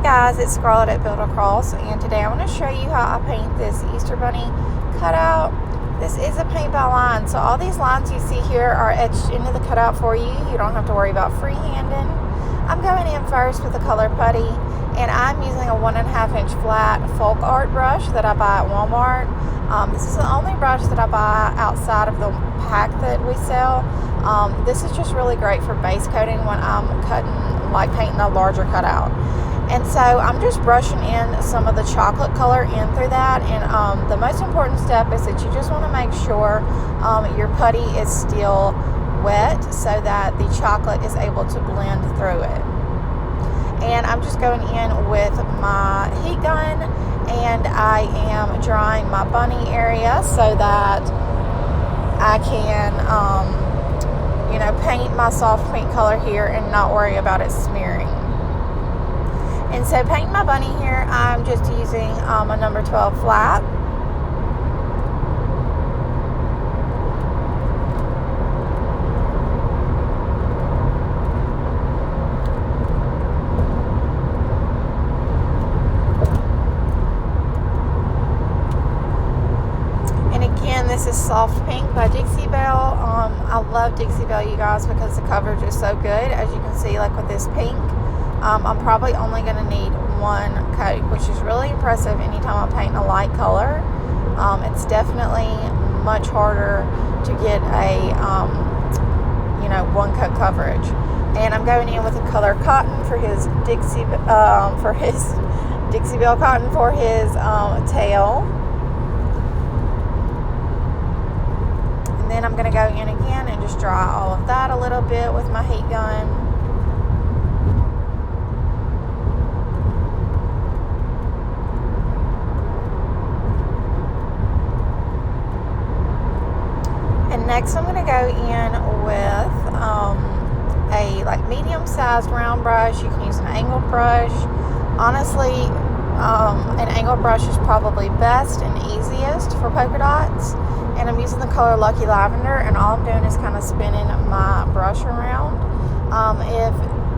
guys, it's Scarlett at Build Across, and today I want to show you how I paint this Easter Bunny cutout. This is a paint by line, so all these lines you see here are etched into the cutout for you. You don't have to worry about freehanding. I'm going in first with the color putty, and I'm using a 1.5 inch flat folk art brush that I buy at Walmart. This is the only brush that I buy outside of the pack that we sell. This is just really great for base coating when I'm painting a larger cutout. And so I'm just brushing in some of the chocolate color in through that, and the most important step is that you just want to make sure your putty is still wet so that the chocolate is able to blend through it. And I'm just going in with my heat gun, and I am drying my bunny area so that I can paint my soft pink color here and not worry about it smearing. And so painting my bunny here, I'm just using a number 12 flat. And again, this is Soft Pink by Dixie Belle. I love Dixie Belle, you guys, because the coverage is so good. As you can see, like with this pink, I'm probably only going to need one coat, which is really impressive anytime I paint a light color. It's definitely much harder to get a, one coat coverage. And I'm going in with the color cotton for his Dixie Belle cotton for his tail. And then I'm going to go in again and just dry all of that a little bit with my heat gun. Next, I'm going to go in with a medium-sized round brush. You can use an angled brush. Honestly, an angled brush is probably best and easiest for polka dots. And I'm using the color Lucky Lavender, and all I'm doing is kind of spinning my brush around. If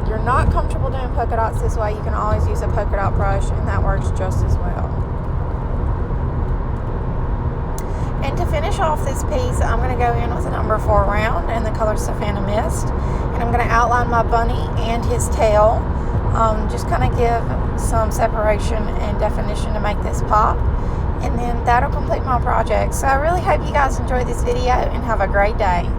you're not comfortable doing polka dots this way, you can always use a polka dot brush, and that works just as well. And to finish off this piece, I'm going to go in with a number 4 round in the color Savannah Mist. And I'm going to outline my bunny and his tail. Just kind of give some separation and definition to make this pop. And then that'll complete my project. So I really hope you guys enjoyed this video and have a great day.